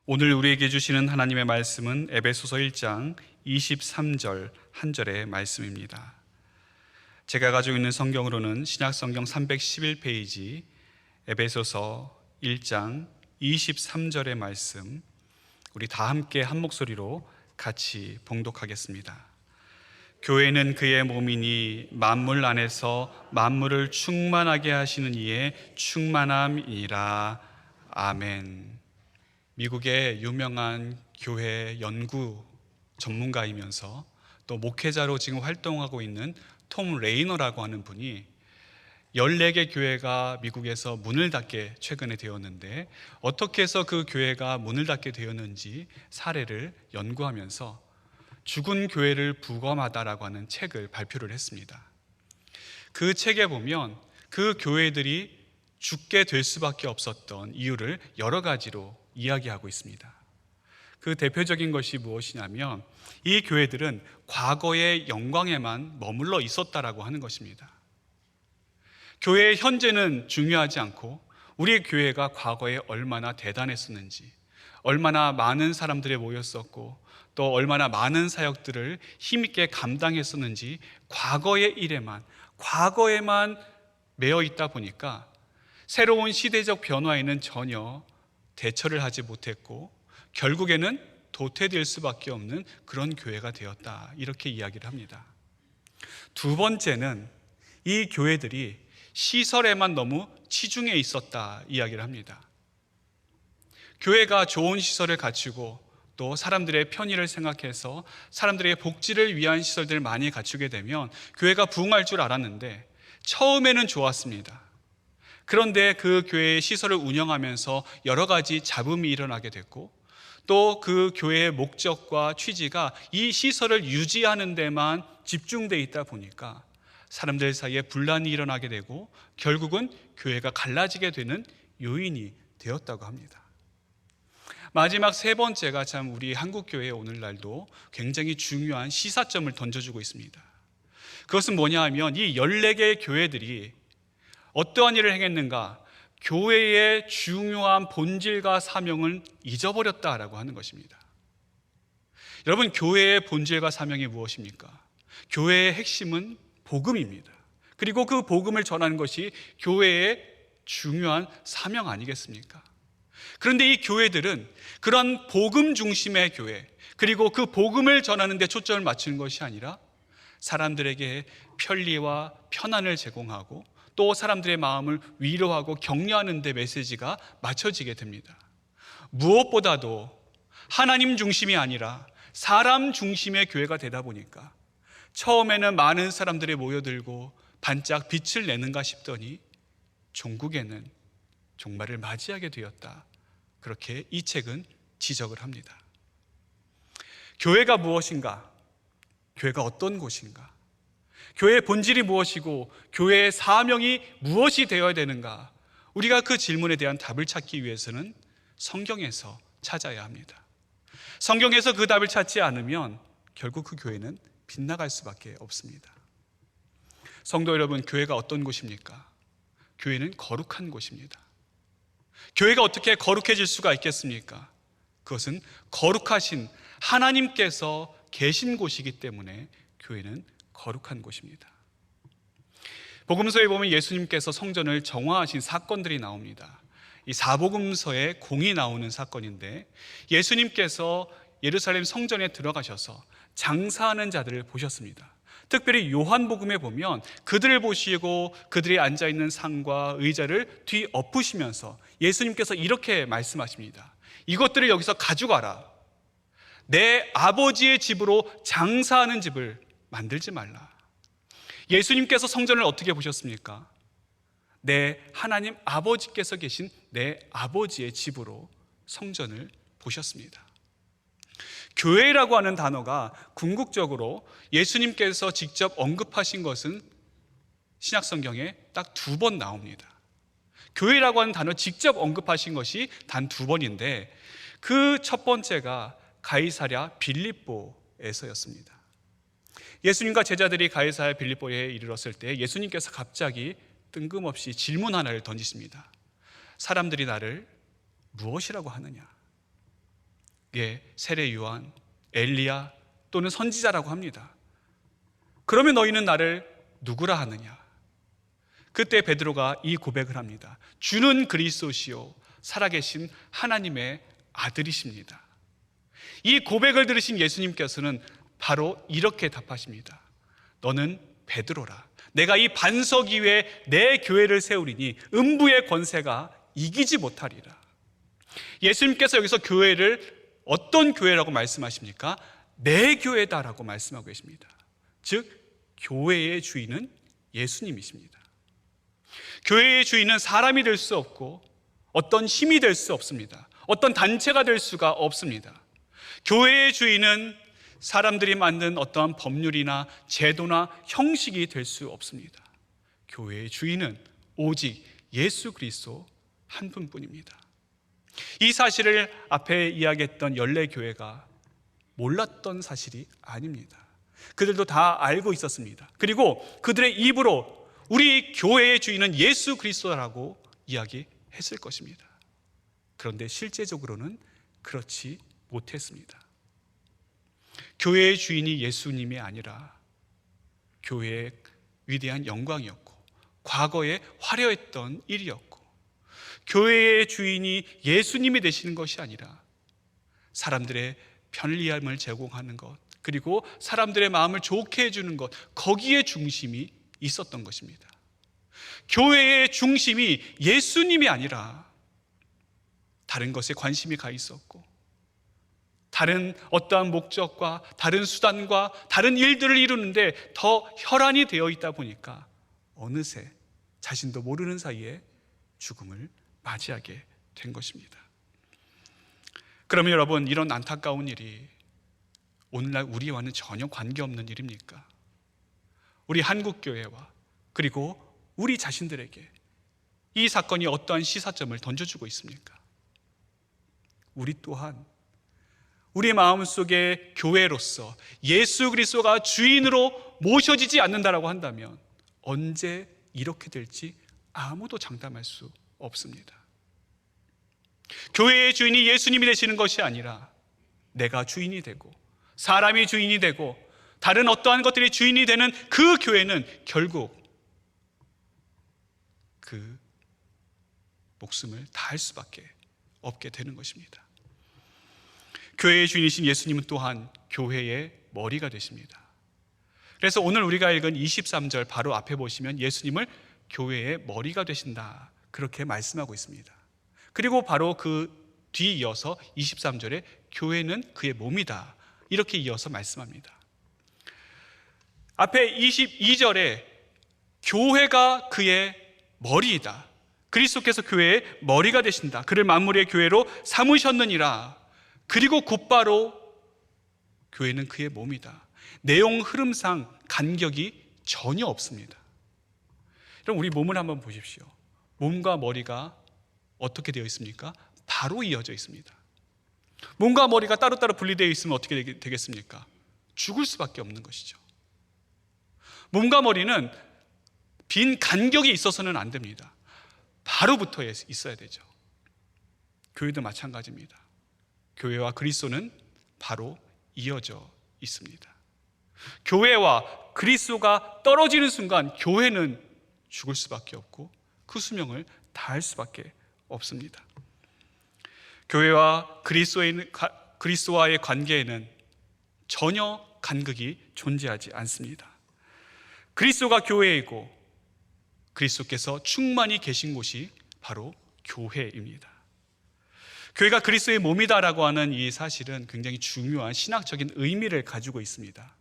오늘 우리에게 주시는 하나님의 말씀은 에베소서 1장 23절 한 절의 말씀입니다. 제가 가지고 있는 성경으로는 신약성경 311페이지 에베소서 1장 23절의 말씀, 우리 다 함께 한 목소리로 같이 봉독하겠습니다. 교회는 그의 몸이니 만물 안에서 만물을 충만하게 하시는 이의 충만함이니라. 아멘. 미국의 유명한 교회 연구 전문가이면서 또 목회자로 지금 활동하고 있는 톰 레이너라고 하는 분이 14개 교회가 미국에서 문을 닫게 최근에 되었는데, 어떻게 해서 그 교회가 문을 닫게 되었는지 사례를 연구하면서 죽은 교회를 부검하다라고 하는 책을 발표를 했습니다. 그 책에 보면 그 교회들이 죽게 될 수밖에 없었던 이유를 여러 가지로 이야기하고 있습니다. 그 대표적인 것이 무엇이냐면, 이 교회들은 과거의 영광에만 머물러 있었다라고 하는 것입니다. 교회의 현재는 중요하지 않고 우리의 교회가 과거에 얼마나 대단했었는지, 얼마나 많은 사람들이 모였었고 또 얼마나 많은 사역들을 힘있게 감당했었는지 과거의 일에만, 과거에만 매여 있다 보니까 새로운 시대적 변화에는 전혀 대처를 하지 못했고 결국에는 도태될 수밖에 없는 그런 교회가 되었다, 이렇게 이야기를 합니다. 두 번째는 이 교회들이 시설에만 너무 치중해 있었다 이야기를 합니다. 교회가 좋은 시설을 갖추고 또 사람들의 편의를 생각해서 사람들의 복지를 위한 시설들을 많이 갖추게 되면 교회가 부흥할 줄 알았는데 처음에는 좋았습니다. 그런데 그 교회의 시설을 운영하면서 여러 가지 잡음이 일어나게 됐고 또 그 교회의 목적과 취지가 이 시설을 유지하는 데만 집중되어 있다 보니까 사람들 사이에 분란이 일어나게 되고 결국은 교회가 갈라지게 되는 요인이 되었다고 합니다. 마지막 세 번째가 참 우리 한국교회 오늘날도 굉장히 중요한 시사점을 던져주고 있습니다. 그것은 뭐냐 하면 이 14개의 교회들이 어떠한 일을 행했는가? 교회의 중요한 본질과 사명을 잊어버렸다라고 하는 것입니다. 여러분, 교회의 본질과 사명이 무엇입니까? 교회의 핵심은 복음입니다. 그리고 그 복음을 전하는 것이 교회의 중요한 사명 아니겠습니까? 그런데 이 교회들은 그런 복음 중심의 교회, 그리고 그 복음을 전하는 데 초점을 맞추는 것이 아니라 사람들에게 편리와 편안을 제공하고 또 사람들의 마음을 위로하고 격려하는 데 메시지가 맞춰지게 됩니다. 무엇보다도 하나님 중심이 아니라 사람 중심의 교회가 되다 보니까 처음에는 많은 사람들이 모여들고 반짝 빛을 내는가 싶더니 종국에는 종말을 맞이하게 되었다, 그렇게 이 책은 지적을 합니다. 교회가 무엇인가? 교회가 어떤 곳인가? 교회의 본질이 무엇이고 교회의 사명이 무엇이 되어야 되는가? 우리가 그 질문에 대한 답을 찾기 위해서는 성경에서 찾아야 합니다. 성경에서 그 답을 찾지 않으면 결국 그 교회는 빗나갈 수밖에 없습니다. 성도 여러분, 교회가 어떤 곳입니까? 교회는 거룩한 곳입니다. 교회가 어떻게 거룩해질 수가 있겠습니까? 그것은 거룩하신 하나님께서 계신 곳이기 때문에 교회는 거룩한 곳입니다. 복음서에 보면 예수님께서 성전을 정화하신 사건들이 나옵니다. 이 사복음서에 공이 나오는 사건인데, 예수님께서 예루살렘 성전에 들어가셔서 장사하는 자들을 보셨습니다. 특별히 요한복음에 보면 그들을 보시고 그들이 앉아있는 상과 의자를 뒤엎으시면서 예수님께서 이렇게 말씀하십니다. 이것들을 여기서 가져가라. 내 아버지의 집으로 장사하는 집을 만들지 말라. 예수님께서 성전을 어떻게 보셨습니까? 내 하나님 아버지께서 계신 내 아버지의 집으로 성전을 보셨습니다. 교회라고 하는 단어가 궁극적으로 예수님께서 직접 언급하신 것은 신약성경에 딱 2번 나옵니다. 교회라고 하는 단어 직접 언급하신 것이 단 2번인데 그 첫 번째가 가이사랴 빌립보에서였습니다. 예수님과 제자들이 가이사랴 빌립보에 이르렀을 때 예수님께서 갑자기 뜬금없이 질문 하나를 던지십니다. 사람들이 나를 무엇이라고 하느냐? 세례 요한, 엘리야 또는 선지자라고 합니다. 그러면 너희는 나를 누구라 하느냐? 그때 베드로가 이 고백을 합니다. 주는 그리스도시요 살아계신 하나님의 아들이십니다. 이 고백을 들으신 예수님께서는 바로 이렇게 답하십니다. 너는 베드로라. 내가 이 반석 위에 내 교회를 세우리니 음부의 권세가 이기지 못하리라. 예수님께서 여기서 교회를 어떤 교회라고 말씀하십니까? 내 교회다라고 말씀하고 계십니다. 즉 교회의 주인은 예수님이십니다. 교회의 주인은 사람이 될 수 없고 어떤 힘이 될 수 없습니다. 어떤 단체가 될 수가 없습니다. 교회의 주인은 사람들이 만든 어떠한 법률이나 제도나 형식이 될 수 없습니다. 교회의 주인은 오직 예수 그리스도 한 분뿐입니다. 이 사실을 앞에 이야기했던 연례교회가 몰랐던 사실이 아닙니다. 그들도 다 알고 있었습니다. 그리고 그들의 입으로 우리 교회의 주인은 예수 그리스도라고 이야기했을 것입니다. 그런데 실제적으로는 그렇지 못했습니다. 교회의 주인이 예수님이 아니라 교회의 위대한 영광이었고 과거에 화려했던 일이었고 교회의 주인이 예수님이 되시는 것이 아니라 사람들의 편리함을 제공하는 것, 그리고 사람들의 마음을 좋게 해주는 것, 거기에 중심이 있었던 것입니다. 교회의 중심이 예수님이 아니라 다른 것에 관심이 가 있었고 다른 어떠한 목적과 다른 수단과 다른 일들을 이루는데 더 혈안이 되어 있다 보니까 어느새 자신도 모르는 사이에 죽음을 맞이하게 된 것입니다. 그러면 여러분, 이런 안타까운 일이 오늘날 우리와는 전혀 관계없는 일입니까? 우리 한국교회와 그리고 우리 자신들에게 이 사건이 어떠한 시사점을 던져주고 있습니까? 우리 또한 우리 마음속에 교회로서 예수 그리스도가 주인으로 모셔지지 않는다라고 한다면 언제 이렇게 될지 아무도 장담할 수 없습니다. 교회의 주인이 예수님이 되시는 것이 아니라 내가 주인이 되고 사람이 주인이 되고 다른 어떠한 것들이 주인이 되는 그 교회는 결국 그 목숨을 다할 수밖에 없게 되는 것입니다. 교회의 주인이신 예수님은 또한 교회의 머리가 되십니다. 그래서 오늘 우리가 읽은 23절 바로 앞에 보시면 예수님을 교회의 머리가 되신다, 그렇게 말씀하고 있습니다. 그리고 바로 그 뒤 이어서 23절에 교회는 그의 몸이다, 이렇게 이어서 말씀합니다. 앞에 22절에 교회가 그의 머리이다, 그리스도께서 교회의 머리가 되신다, 그를 만물의 교회로 삼으셨느니라. 그리고 곧바로 교회는 그의 몸이다. 내용 흐름상 간격이 전혀 없습니다. 그럼 우리 몸을 한번 보십시오. 몸과 머리가 어떻게 되어 있습니까? 바로 이어져 있습니다. 몸과 머리가 따로따로 분리되어 있으면 어떻게 되겠습니까? 죽을 수밖에 없는 것이죠. 몸과 머리는 빈 간격이 있어서는 안 됩니다. 바로 붙어 있어야 되죠. 교회도 마찬가지입니다. 교회와 그리스도는 바로 이어져 있습니다. 교회와 그리스도가 떨어지는 순간 교회는 죽을 수밖에 없고 그 수명을 다할 수밖에 없습니다. 교회와 그리스도와의 관계에는 전혀 간극이 존재하지 않습니다. 그리스도가 교회이고 그리스도께서 충만히 계신 곳이 바로 교회입니다. 교회가 그리스도의 몸이다라고 하는 이 사실은 굉장히 중요한 신학적인 의미를 가지고 있습니다.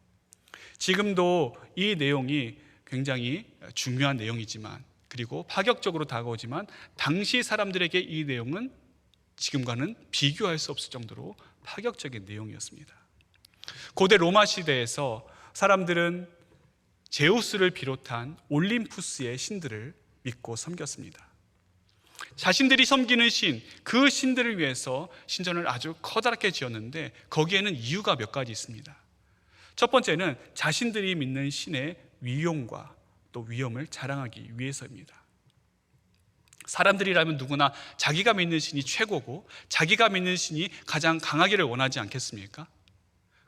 지금도 이 내용이 굉장히 중요한 내용이지만, 그리고 파격적으로 다가오지만 당시 사람들에게 이 내용은 지금과는 비교할 수 없을 정도로 파격적인 내용이었습니다. 고대 로마 시대에서 사람들은 제우스를 비롯한 올림푸스의 신들을 믿고 섬겼습니다. 자신들이 섬기는 신, 그 신들을 위해서 신전을 아주 커다랗게 지었는데 거기에는 이유가 몇 가지 있습니다. 첫 번째는 자신들이 믿는 신의 위용과 또 위엄을 자랑하기 위해서입니다. 사람들이라면 누구나 자기가 믿는 신이 최고고 자기가 믿는 신이 가장 강하기를 원하지 않겠습니까?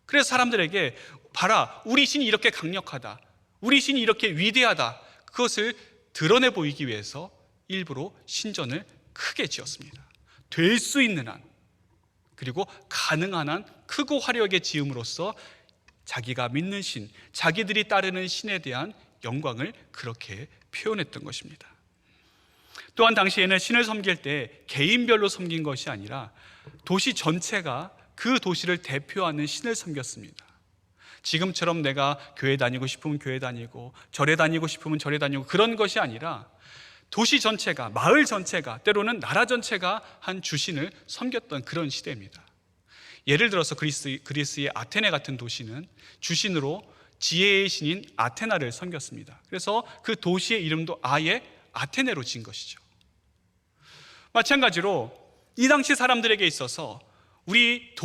그래서 사람들에게 봐라, 우리 신이 이렇게 강력하다, 우리 신이 이렇게 위대하다, 그것을 드러내 보이기 위해서 일부러 신전을 크게 지었습니다. 될 수 있는 한, 그리고 가능한 한 크고 화려하게 지음으로써 자기가 믿는 신, 자기들이 따르는 신에 대한 영광을 그렇게 표현했던 것입니다. 또한 당시에는 신을 섬길 때 개인별로 섬긴 것이 아니라 도시 전체가 그 도시를 대표하는 신을 섬겼습니다. 지금처럼 내가 교회 다니고 싶으면 교회 다니고 절에 다니고 싶으면 절에 다니고 그런 것이 아니라 도시 전체가, 마을 전체가, 때로는 나라 전체가 한 주신을 섬겼던 그런 시대입니다. 예를 들어서 그리스의 아테네 같은 도시는 주신으로 지혜의 신인 아테나를 섬겼습니다. 그래서 그 도시의 이름도 아예 아테네로 지은 것이죠. 마찬가지로 이 당시 사람들에게 있어서 우리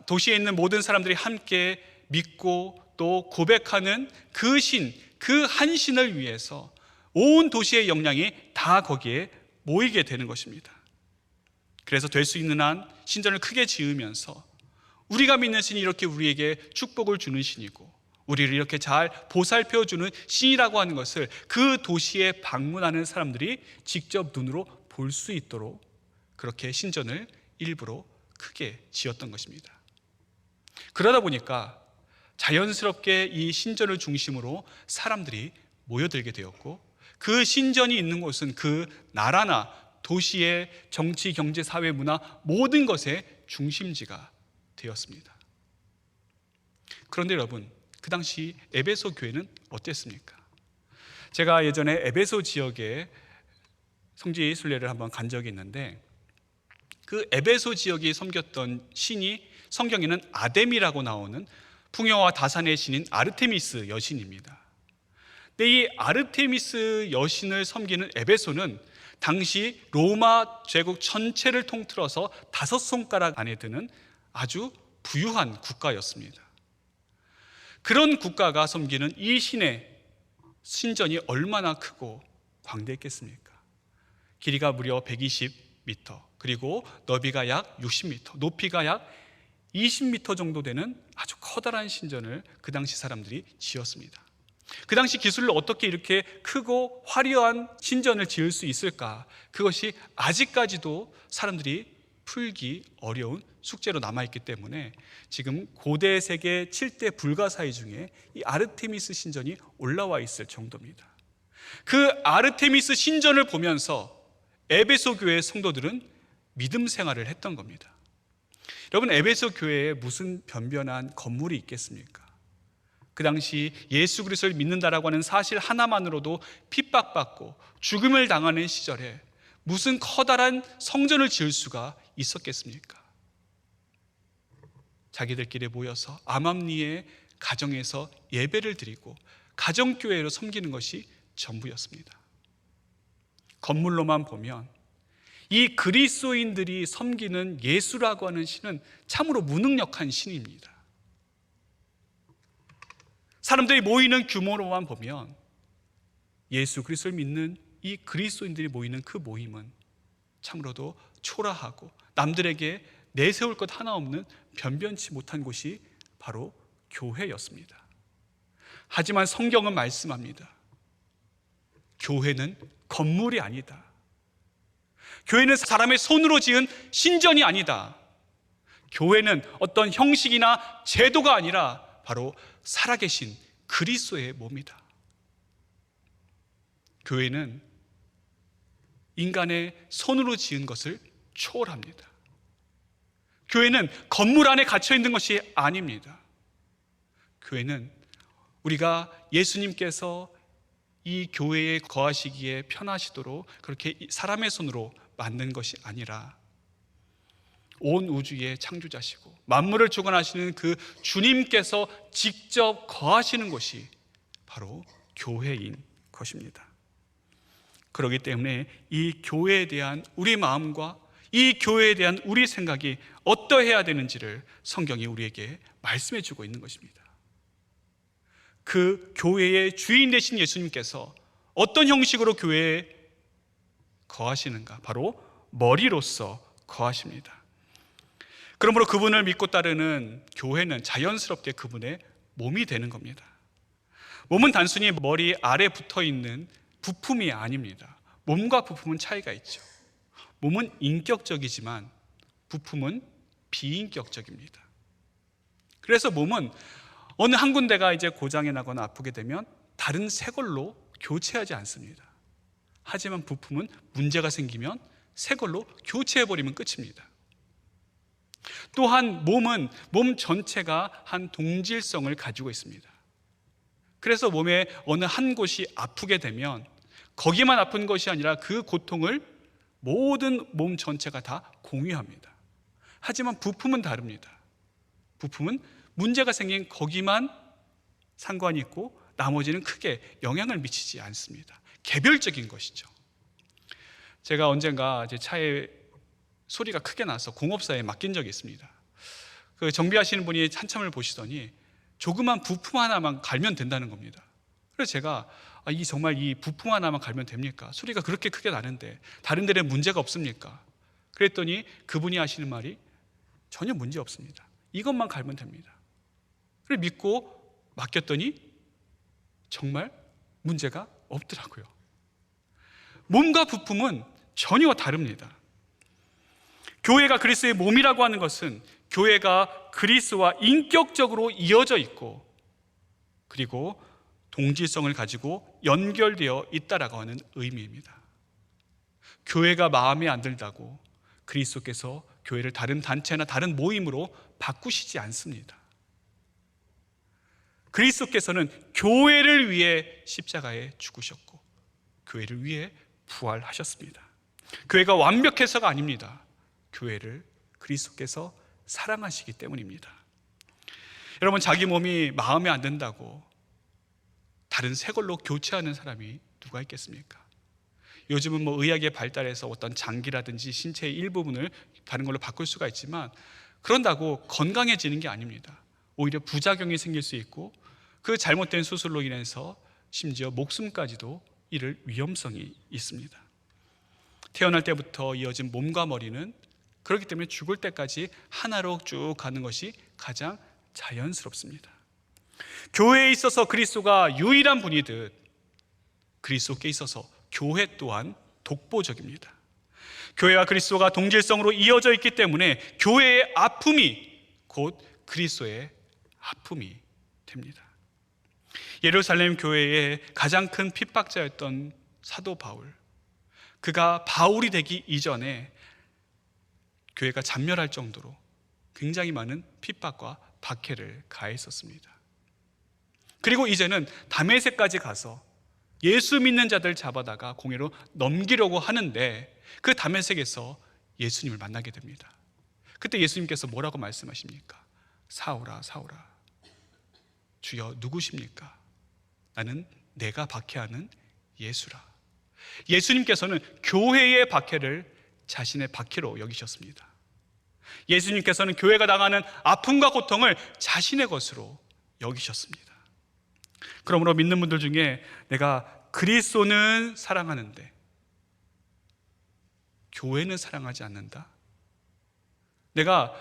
도시에 있는 모든 사람들이 함께 믿고 또 고백하는 그 신, 그 한 신을 위해서 온 도시의 역량이 다 거기에 모이게 되는 것입니다. 그래서 될 수 있는 한 신전을 크게 지으면서 우리가 믿는 신이 이렇게 우리에게 축복을 주는 신이고 우리를 이렇게 잘 보살펴주는 신이라고 하는 것을 그 도시에 방문하는 사람들이 직접 눈으로 볼 수 있도록 그렇게 신전을 일부러 크게 지었던 것입니다. 그러다 보니까 자연스럽게 이 신전을 중심으로 사람들이 모여들게 되었고 그 신전이 있는 곳은 그 나라나 도시의 정치, 경제, 사회, 문화 모든 것의 중심지가 되었습니다. 그런데 여러분, 그 당시 에베소 교회는 어땠습니까? 제가 예전에 에베소 지역에 성지 순례를 한번 간 적이 있는데 그 에베소 지역이 섬겼던 신이 성경에는 아데미라고 나오는 풍요와 다산의 신인 아르테미스 여신입니다. 근데 이 아르테미스 여신을 섬기는 에베소는 당시 로마 제국 전체를 통틀어서 5손가락 안에 드는 아주 부유한 국가였습니다. 그런 국가가 섬기는 이 신의 신전이 얼마나 크고 광대했겠습니까? 길이가 무려 120m, 그리고 너비가 약 60m, 높이가 약 20m 정도 되는 아주 커다란 신전을 그 당시 사람들이 지었습니다. 그 당시 기술로 어떻게 이렇게 크고 화려한 신전을 지을 수 있을까? 그것이 아직까지도 사람들이 풀기 어려운 숙제로 남아있기 때문에 지금 고대 세계 7대 불가사의 중에 이 아르테미스 신전이 올라와 있을 정도입니다. 그 아르테미스 신전을 보면서 에베소 교회의 성도들은 믿음 생활을 했던 겁니다. 여러분, 에베소 교회에 무슨 변변한 건물이 있겠습니까? 그 당시 예수 그리스도를 믿는다라고 하는 사실 하나만으로도 핍박받고 죽음을 당하는 시절에 무슨 커다란 성전을 지을 수가 있었겠습니까? 자기들끼리 모여서 암암리의 가정에서 예배를 드리고 가정교회로 섬기는 것이 전부였습니다. 건물로만 보면 이 그리스도인들이 섬기는 예수라고 하는 신은 참으로 무능력한 신입니다. 사람들이 모이는 규모로만 보면 예수 그리스도를 믿는 이 그리스도인들이 모이는 그 모임은 참으로도 초라하고 남들에게 내세울 것 하나 없는 변변치 못한 곳이 바로 교회였습니다. 하지만 성경은 말씀합니다. 교회는 건물이 아니다. 교회는 사람의 손으로 지은 신전이 아니다. 교회는 어떤 형식이나 제도가 아니라 바로 살아계신 그리스도의 몸이다. 교회는 인간의 손으로 지은 것을 초월합니다. 교회는 건물 안에 갇혀 있는 것이 아닙니다. 교회는 우리가 예수님께서 이 교회에 거하시기에 편하시도록 그렇게 사람의 손으로 만든 것이 아니라 온 우주의 창조자시고 만물을 주관하시는 그 주님께서 직접 거하시는 곳이 바로 교회인 것입니다. 그렇기 때문에 이 교회에 대한 우리 마음과 이 교회에 대한 우리 생각이 어떠해야 되는지를 성경이 우리에게 말씀해 주고 있는 것입니다. 그 교회의 주인 되신 예수님께서 어떤 형식으로 교회에 거하시는가? 바로 머리로서 거하십니다. 그러므로 그분을 믿고 따르는 교회는 자연스럽게 그분의 몸이 되는 겁니다. 몸은 단순히 머리 아래 붙어 있는 부품이 아닙니다. 몸과 부품은 차이가 있죠. 몸은 인격적이지만 부품은 비인격적입니다. 그래서 몸은 어느 한 군데가 이제 고장이 나거나 아프게 되면 다른 새 걸로 교체하지 않습니다. 하지만 부품은 문제가 생기면 새 걸로 교체해버리면 끝입니다. 또한 몸은 몸 전체가 한 동질성을 가지고 있습니다. 그래서 몸의 어느 한 곳이 아프게 되면 거기만 아픈 것이 아니라 그 고통을 모든 몸 전체가 다 공유합니다. 하지만 부품은 다릅니다. 부품은 문제가 생긴 거기만 상관이 있고 나머지는 크게 영향을 미치지 않습니다. 개별적인 것이죠. 제가 언젠가 제 차에 소리가 크게 나서 공업사에 맡긴 적이 있습니다. 그 정비하시는 분이 한참을 보시더니 조그만 부품 하나만 갈면 된다는 겁니다. 그래서 제가 정말 이 부품 하나만 갈면 됩니까? 소리가 그렇게 크게 나는데 다른 데는 문제가 없습니까? 그랬더니 그분이 하시는 말이 전혀 문제 없습니다. 이것만 갈면 됩니다. 그래 믿고 맡겼더니 정말 문제가 없더라고요. 몸과 부품은 전혀 다릅니다. 교회가 그리스도의 몸이라고 하는 것은 교회가 그리스도와 인격적으로 이어져 있고 그리고 동질성을 가지고 연결되어 있다라고 하는 의미입니다. 교회가 마음에 안 들다고 그리스도께서 교회를 다른 단체나 다른 모임으로 바꾸시지 않습니다. 그리스도께서는 교회를 위해 십자가에 죽으셨고 교회를 위해 부활하셨습니다. 교회가 완벽해서가 아닙니다. 교회를 그리스도께서 사랑하시기 때문입니다. 여러분, 자기 몸이 마음에 안 든다고 다른 새 걸로 교체하는 사람이 누가 있겠습니까? 요즘은 의학의 발달해서 어떤 장기라든지 신체의 일부분을 다른 걸로 바꿀 수가 있지만 그런다고 건강해지는 게 아닙니다. 오히려 부작용이 생길 수 있고 그 잘못된 수술로 인해서 심지어 목숨까지도 잃을 위험성이 있습니다. 태어날 때부터 이어진 몸과 머리는 그렇기 때문에 죽을 때까지 하나로 쭉 가는 것이 가장 자연스럽습니다. 교회에 있어서 그리스도가 유일한 분이듯 그리스도께 있어서 교회 또한 독보적입니다. 교회와 그리스도가 동질성으로 이어져 있기 때문에 교회의 아픔이 곧 그리스도의 아픔이 됩니다. 예루살렘 교회의 가장 큰 핍박자였던 사도 바울, 그가 바울이 되기 이전에 교회가 잔멸할 정도로 굉장히 많은 핍박과 박해를 가했었습니다. 그리고 이제는 다메섹까지 가서 예수 믿는 자들 잡아다가 공회로 넘기려고 하는데 그 다메섹에서 예수님을 만나게 됩니다. 그때 예수님께서 뭐라고 말씀하십니까? 사울아, 사울아, 주여 누구십니까? 나는 내가 박해하는 예수라. 예수님께서는 교회의 박해를 자신의 박해로 여기셨습니다. 예수님께서는 교회가 당하는 아픔과 고통을 자신의 것으로 여기셨습니다. 그러므로 믿는 분들 중에 내가 그리스도는 사랑하는데 교회는 사랑하지 않는다? 내가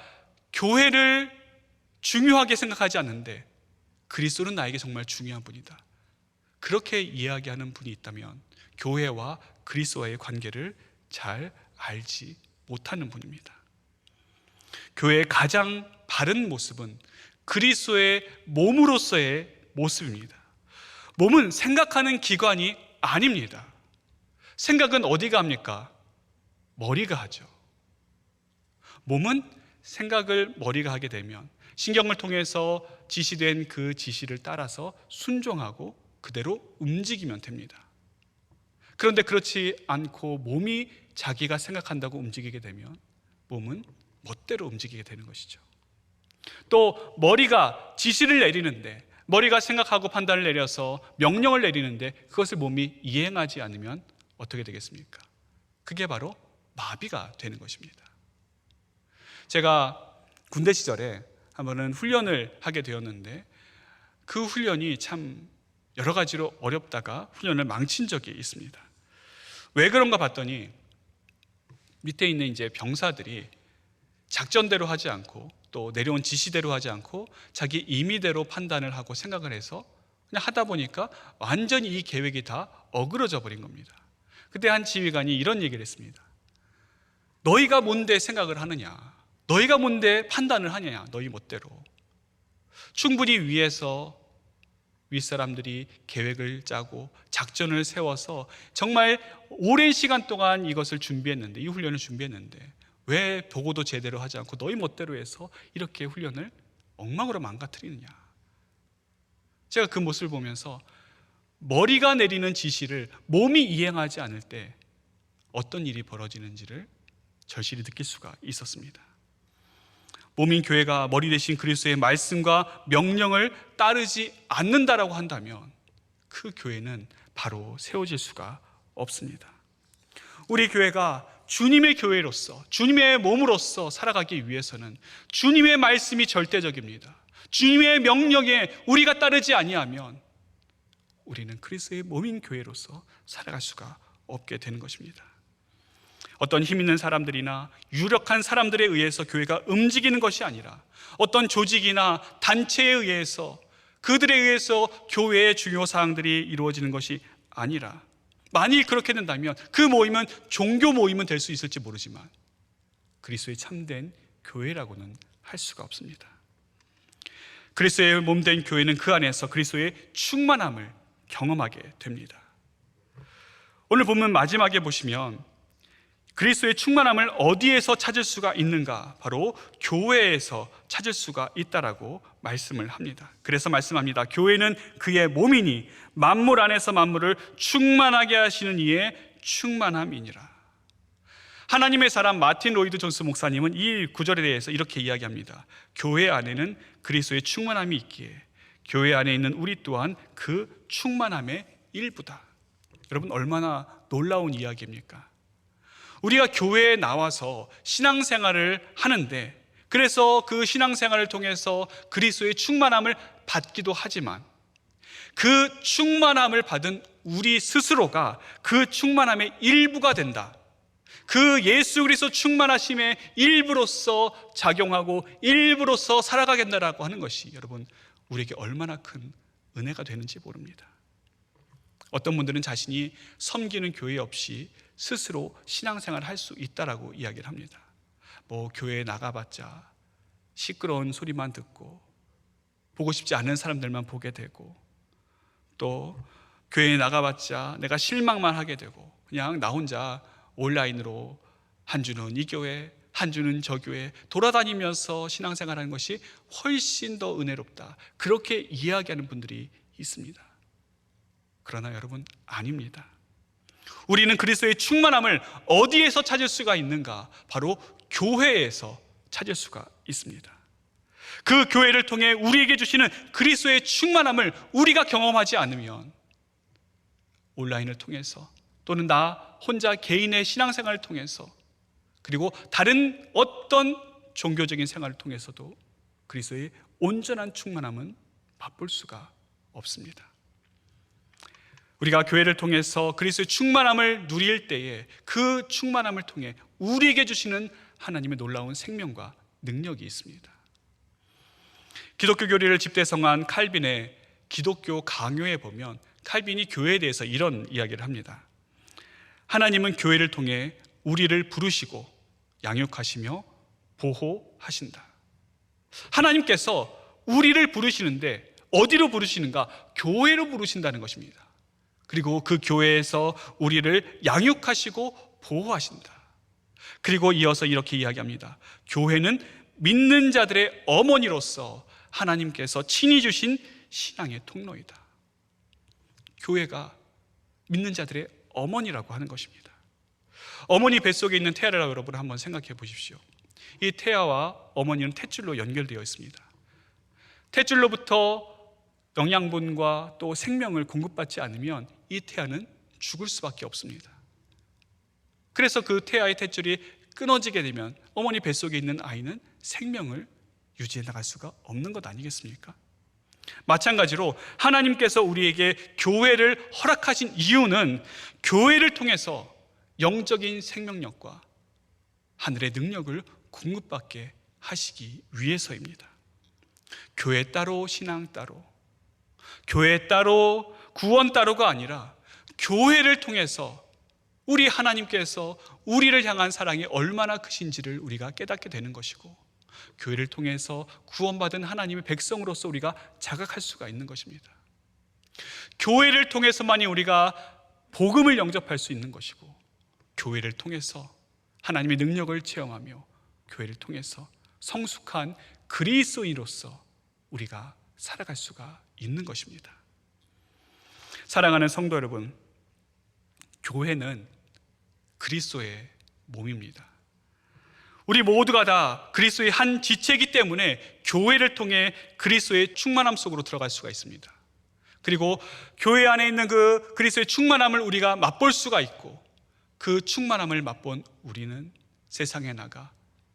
교회를 중요하게 생각하지 않는데 그리스도는 나에게 정말 중요한 분이다. 그렇게 이야기하는 분이 있다면 교회와 그리스도와의 관계를 잘 알지 못하는 분입니다. 교회의 가장 바른 모습은 그리스도의 몸으로서의 모습입니다. 몸은 생각하는 기관이 아닙니다. 생각은 어디가 합니까? 머리가 하죠. 몸은 생각을 머리가 하게 되면 신경을 통해서 지시된 그 지시를 따라서 순종하고 그대로 움직이면 됩니다. 그런데 그렇지 않고 몸이 자기가 생각한다고 움직이게 되면 몸은 멋대로 움직이게 되는 것이죠. 또 머리가 지시를 내리는데, 머리가 생각하고 판단을 내려서 명령을 내리는데 그것을 몸이 이행하지 않으면 어떻게 되겠습니까? 그게 바로 마비가 되는 것입니다. 제가 군대 시절에 한 번은 훈련을 하게 되었는데 그 훈련이 참 여러 가지로 어렵다가 훈련을 망친 적이 있습니다. 왜 그런가 봤더니 밑에 있는 이제 병사들이 작전대로 하지 않고 또 내려온 지시대로 하지 않고 자기 임의대로 판단을 하고 생각을 해서 그냥 하다 보니까 완전히 이 계획이 다 어그러져 버린 겁니다. 그때 한 지휘관이 이런 얘기를 했습니다. 너희가 뭔데 생각을 하느냐? 너희가 뭔데 판단을 하느냐? 너희 멋대로. 충분히 위에서 윗사람들이 계획을 짜고 작전을 세워서 정말 오랜 시간 동안 이것을 준비했는데, 이 훈련을 준비했는데 왜 보고도 제대로 하지 않고 너희 멋대로 해서 이렇게 훈련을 엉망으로 망가뜨리느냐? 제가 그 모습을 보면서 머리가 내리는 지시를 몸이 이행하지 않을 때 어떤 일이 벌어지는지를 절실히 느낄 수가 있었습니다. 몸인 교회가 머리 대신 그리스도의 말씀과 명령을 따르지 않는다라고 한다면 그 교회는 바로 세워질 수가 없습니다. 우리 교회가 주님의 교회로서, 주님의 몸으로서 살아가기 위해서는 주님의 말씀이 절대적입니다. 주님의 명령에 우리가 따르지 아니하면 우리는 그리스도의 몸인 교회로서 살아갈 수가 없게 되는 것입니다. 어떤 힘 있는 사람들이나 유력한 사람들에 의해서 교회가 움직이는 것이 아니라 어떤 조직이나 단체에 의해서, 그들에 의해서 교회의 중요 사항들이 이루어지는 것이 아니라, 만일 그렇게 된다면 그 모임은 종교 모임은 될 수 있을지 모르지만 그리스도의 참된 교회라고는 할 수가 없습니다. 그리스도의 몸된 교회는 그 안에서 그리스도의 충만함을 경험하게 됩니다. 오늘 본문 마지막에 보시면 그리스도의 충만함을 어디에서 찾을 수가 있는가? 바로 교회에서 찾을 수가 있다라고 말씀을 합니다. 그래서 말씀합니다. 교회는 그의 몸이니 만물 안에서 만물을 충만하게 하시는 이의 충만함이니라. 하나님의 사람 마틴 로이드 존스 목사님은 이 구절에 대해서 이렇게 이야기합니다. 교회 안에는 그리스도의 충만함이 있기에 교회 안에 있는 우리 또한 그 충만함의 일부다. 여러분, 얼마나 놀라운 이야기입니까? 우리가 교회에 나와서 신앙생활을 하는데, 그래서 그 신앙생활을 통해서 그리스도의 충만함을 받기도 하지만 그 충만함을 받은 우리 스스로가 그 충만함의 일부가 된다. 그 예수 그리스도 충만하심의 일부로서 작용하고 일부로서 살아가겠다라고 하는 것이 여러분, 우리에게 얼마나 큰 은혜가 되는지 모릅니다. 어떤 분들은 자신이 섬기는 교회 없이 스스로 신앙생활을 할 수 있다라고 이야기를 합니다. 교회에 나가봤자 시끄러운 소리만 듣고 보고 싶지 않은 사람들만 보게 되고, 또 교회에 나가봤자 내가 실망만 하게 되고 그냥 나 혼자 온라인으로 한 주는 이 교회, 한 주는 저 교회 돌아다니면서 신앙생활하는 것이 훨씬 더 은혜롭다, 그렇게 이야기하는 분들이 있습니다. 그러나 여러분, 아닙니다. 우리는 그리스도의 충만함을 어디에서 찾을 수가 있는가? 바로 교회에서 찾을 수가 있습니다. 그 교회를 통해 우리에게 주시는 그리스도의 충만함을 우리가 경험하지 않으면 온라인을 통해서 또는 나 혼자 개인의 신앙생활을 통해서, 그리고 다른 어떤 종교적인 생활을 통해서도 그리스도의 온전한 충만함은 맛볼 수가 없습니다. 우리가 교회를 통해서 그리스도의 충만함을 누릴 때에 그 충만함을 통해 우리에게 주시는 하나님의 놀라운 생명과 능력이 있습니다. 기독교 교리를 집대성한 칼빈의 기독교 강요에 보면 칼빈이 교회에 대해서 이런 이야기를 합니다. 하나님은 교회를 통해 우리를 부르시고 양육하시며 보호하신다. 하나님께서 우리를 부르시는데 어디로 부르시는가? 교회로 부르신다는 것입니다. 그리고 그 교회에서 우리를 양육하시고 보호하신다. 그리고 이어서 이렇게 이야기합니다. 교회는 믿는 자들의 어머니로서 하나님께서 친히 주신 신앙의 통로이다. 교회가 믿는 자들의 어머니라고 하는 것입니다. 어머니 뱃속에 있는 태아를 여러분 한번 생각해 보십시오. 이 태아와 어머니는 탯줄로 연결되어 있습니다. 탯줄로부터 영양분과 또 생명을 공급받지 않으면 이 태아는 죽을 수밖에 없습니다. 그래서 그 태아의 탯줄이 끊어지게 되면 어머니 뱃속에 있는 아이는 생명을 유지해 나갈 수가 없는 것 아니겠습니까? 마찬가지로 하나님께서 우리에게 교회를 허락하신 이유는 교회를 통해서 영적인 생명력과 하늘의 능력을 공급받게 하시기 위해서입니다. 교회 따로 신앙 따로, 교회 따로 구원 따로가 아니라 교회를 통해서 우리 하나님께서 우리를 향한 사랑이 얼마나 크신지를 우리가 깨닫게 되는 것이고, 교회를 통해서 구원받은 하나님의 백성으로서 우리가 자각할 수가 있는 것입니다. 교회를 통해서만이 우리가 복음을 영접할 수 있는 것이고, 교회를 통해서 하나님의 능력을 체험하며 교회를 통해서 성숙한 그리스도인으로서 우리가 살아갈 수가 있는 것입니다. 사랑하는 성도 여러분, 교회는 그리스도의 몸입니다. 우리 모두가 다 그리스도의 한 지체이기 때문에 교회를 통해 그리스도의 충만함 속으로 들어갈 수가 있습니다. 그리고 교회 안에 있는 그 그리스도의 충만함을 우리가 맛볼 수가 있고, 그 충만함을 맛본 우리는 세상에 나가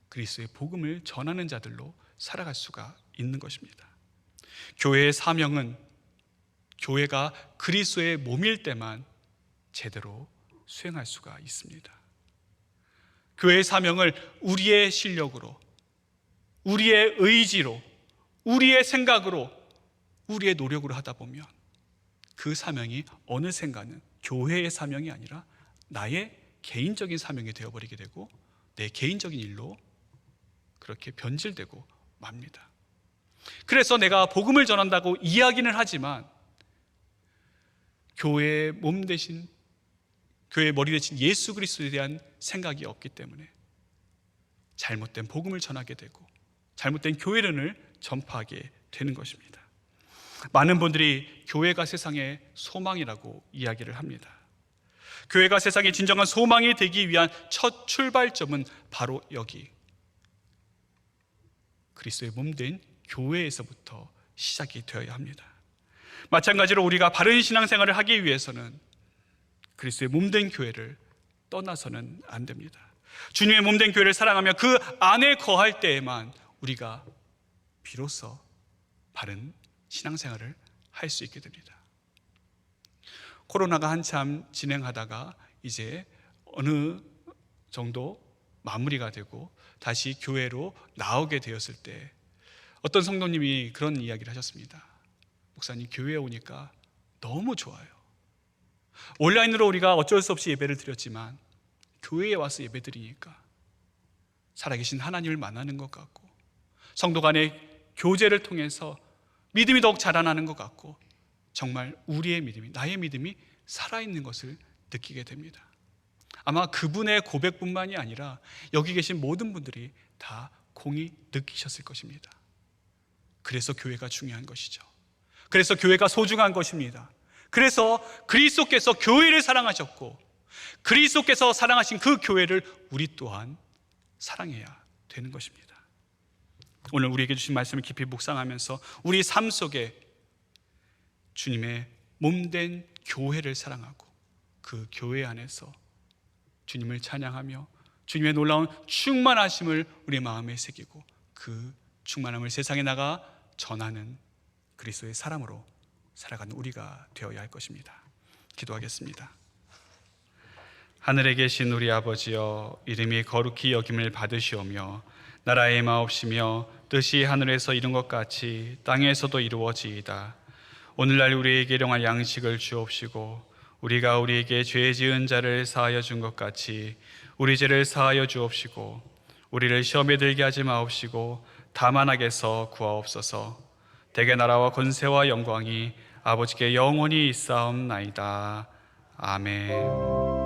그리스도의 복음을 전하는 자들로 살아갈 수가 있는 것입니다. 교회의 사명은 교회가 그리스도의 몸일 때만 제대로 수행할 수가 있습니다. 교회의 사명을 우리의 실력으로, 우리의 의지로, 우리의 생각으로, 우리의 노력으로 하다 보면 그 사명이 어느샌가는 교회의 사명이 아니라 나의 개인적인 사명이 되어버리게 되고, 내 개인적인 일로 그렇게 변질되고 맙니다. 그래서 내가 복음을 전한다고 이야기는 하지만 교회의 몸 대신, 교회의 머리 대신 예수 그리스도에 대한 생각이 없기 때문에 잘못된 복음을 전하게 되고 잘못된 교회론을 전파하게 되는 것입니다. 많은 분들이 교회가 세상의 소망이라고 이야기를 합니다. 교회가 세상의 진정한 소망이 되기 위한 첫 출발점은 바로 여기 그리스도의 몸된 교회에서부터 시작이 되어야 합니다. 마찬가지로 우리가 바른 신앙생활을 하기 위해서는 그리스도의 몸된 교회를 떠나서는 안 됩니다. 주님의 몸된 교회를 사랑하며 그 안에 거할 때에만 우리가 비로소 바른 신앙생활을 할 수 있게 됩니다. 코로나가 한참 진행하다가 이제 어느 정도 마무리가 되고 다시 교회로 나오게 되었을 때 어떤 성도님이 그런 이야기를 하셨습니다. 목사님, 교회에 오니까 너무 좋아요. 온라인으로 우리가 어쩔 수 없이 예배를 드렸지만 교회에 와서 예배 드리니까 살아계신 하나님을 만나는 것 같고, 성도 간의 교제를 통해서 믿음이 더욱 자라나는 것 같고, 정말 우리의 믿음이, 나의 믿음이 살아있는 것을 느끼게 됩니다. 아마 그분의 고백뿐만이 아니라 여기 계신 모든 분들이 다 공히 느끼셨을 것입니다. 그래서 교회가 중요한 것이죠. 그래서 교회가 소중한 것입니다. 그래서 그리스도께서 교회를 사랑하셨고, 그리스도께서 사랑하신 그 교회를 우리 또한 사랑해야 되는 것입니다. 오늘 우리에게 주신 말씀을 깊이 묵상하면서 우리 삶 속에 주님의 몸된 교회를 사랑하고 그 교회 안에서 주님을 찬양하며 주님의 놀라운 충만하심을 우리 마음에 새기고 그 충만함을 세상에 나가 전하는 그리스도의 사람으로 살아가는 우리가 되어야 할 것입니다. 기도하겠습니다. 하늘에 계신 우리 아버지여, 이름이 거룩히 여김을 받으시오며 나라의 마옵시며 뜻이 하늘에서 이룬 것 같이 땅에서도 이루어지이다. 오늘날 우리에게 일용할 양식을 주옵시고 우리가 우리에게 죄 지은 자를 사하여 준 것 같이 우리 죄를 사하여 주옵시고 우리를 시험에 들게 하지 마옵시고 다만 악에서 구하옵소서. 대개 나라와 권세와 영광이 아버지께 영원히 있사옵나이다. 아멘.